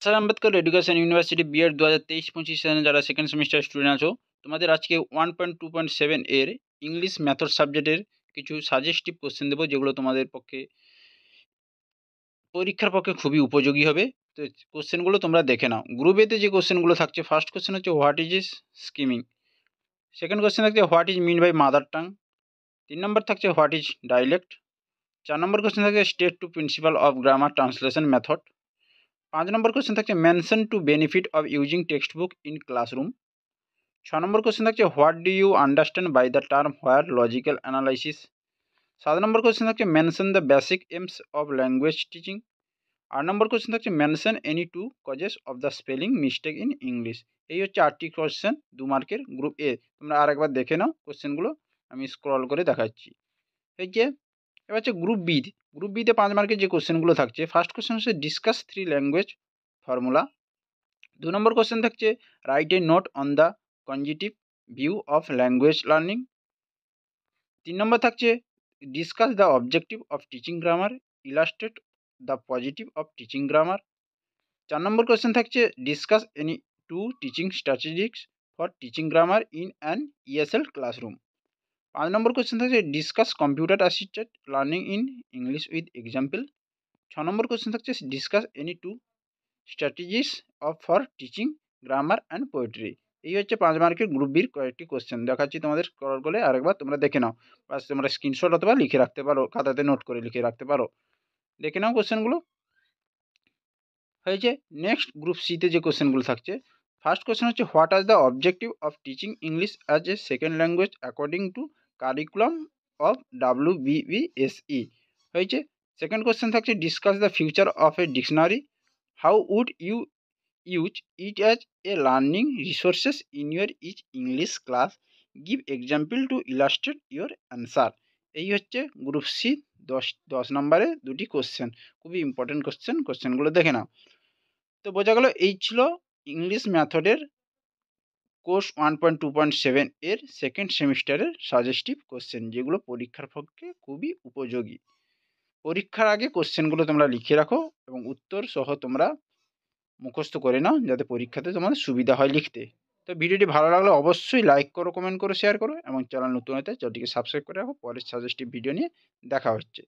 Sir Ambedkar education university BEd 2023-25 সেশনে যারা second semester student আছো তোমাদের আজকে 1.2.7 এর ইংলিশ মেথড সাবজেক্টের কিছু সাজেস্টিভ কোশ্চেন দেবো যেগুলো তোমাদের পক্ষে পরীক্ষার পক্ষে খুবই উপযোগী হবে। তো কোশ্চেনগুলো তোমরা দেখে নাও। গ্রুপ এতে যে কোশ্চেনগুলো থাকছে, ফার্স্ট কোশ্চেন হচ্ছে what is skimming, second question থাকছে what is mean by mother tongue, 3 number থাকছে what is dialect, 4 number question থাকছে state two principle of grammar translation method, 5 number question থাকছে mention two benefit of using text book in classroom, 6 number question থাকছে what do you understand by the term where logical analysis, 7 number question থাকছে mention the basic aims of language teaching, 8 number question থাকছে mention any two causes of the spelling mistake in English. এই হচ্ছে 8টি question 2 মার্কের group এ। তোমরা আরেকবার দেখে নাও কোশ্চেনগুলো, আমি স্ক্রল করে দেখাচ্ছি। এই যে এবার হচ্ছে গ্রুপ বিতে 5 মার্কের যে কোশ্চেনগুলো থাকছে, ফার্স্ট কোশ্চেন হচ্ছে discuss 3 language formula, 2 number question থাকছে write a note on the cognitive view of language learning, 3 number থাকছে discuss the objective of teaching grammar, illustrate the positive of teaching grammar, 4 number question থাকছে discuss any two teaching strategies for teaching grammar in an ESL classroom, 5 number question থাকছে discuss computer assisted learning in English with example, 6 number question থাকছে discuss any two strategies of for teaching grammar and poetry. এই হচ্ছে 5 মার্কের group বির কয়েকটি question দেখাচ্ছি তোমাদের, scroll করে আরেকবার তোমরা দেখে নাও, বাস তোমরা স্ক্রিনশট অথবা লিখে রাখতে পারো, খাতাতে নোট করে লিখে রাখতে পারো। দেখে নাও কোশ্চেনগুলো হয়েছে। নেক্সট গ্রুপ সিতে যে কোশ্চেনগুলো থাকছে, ফার্স্ট কোশ্চেন হচ্ছে what are the objective of teaching English as a second language according to curriculum of WBBSE হয়েছে। সেকেন্ড কোশ্চেন থাকছে discuss the future of a dictionary, how would you use it as a learning resources in your each English class, give example to illustrate your answer. এই হচ্ছে group C 10 নম্বরে দুটি question, খুবই important question, কোশ্চেনগুলো দেখে নাও। তো বোঝা গেল এই ছিল ইংলিশ মেথডের কোর্স 1.2.7 এর সেকেন্ড সেমিস্টারের সাজেস্টিভ কোশ্চেন, যেগুলো পরীক্ষার পক্ষে খুবই উপযোগী। পরীক্ষার আগে কোশ্চেনগুলো তোমরা লিখে রাখো এবং উত্তর সহ তোমরা মুখস্থ করে নাও, যাতে পরীক্ষাতে তোমাদের সুবিধা হয় লিখতে। তো ভিডিওটি ভালো লাগলে অবশ্যই লাইক করো, কমেন্ট করো, শেয়ার করো এবং চ্যানেল নতুন হতে চ্যানেলটিকে সাবস্ক্রাইব করে রাখো। পরের সাজেস্টিভ ভিডিও নিয়ে দেখা হচ্ছে।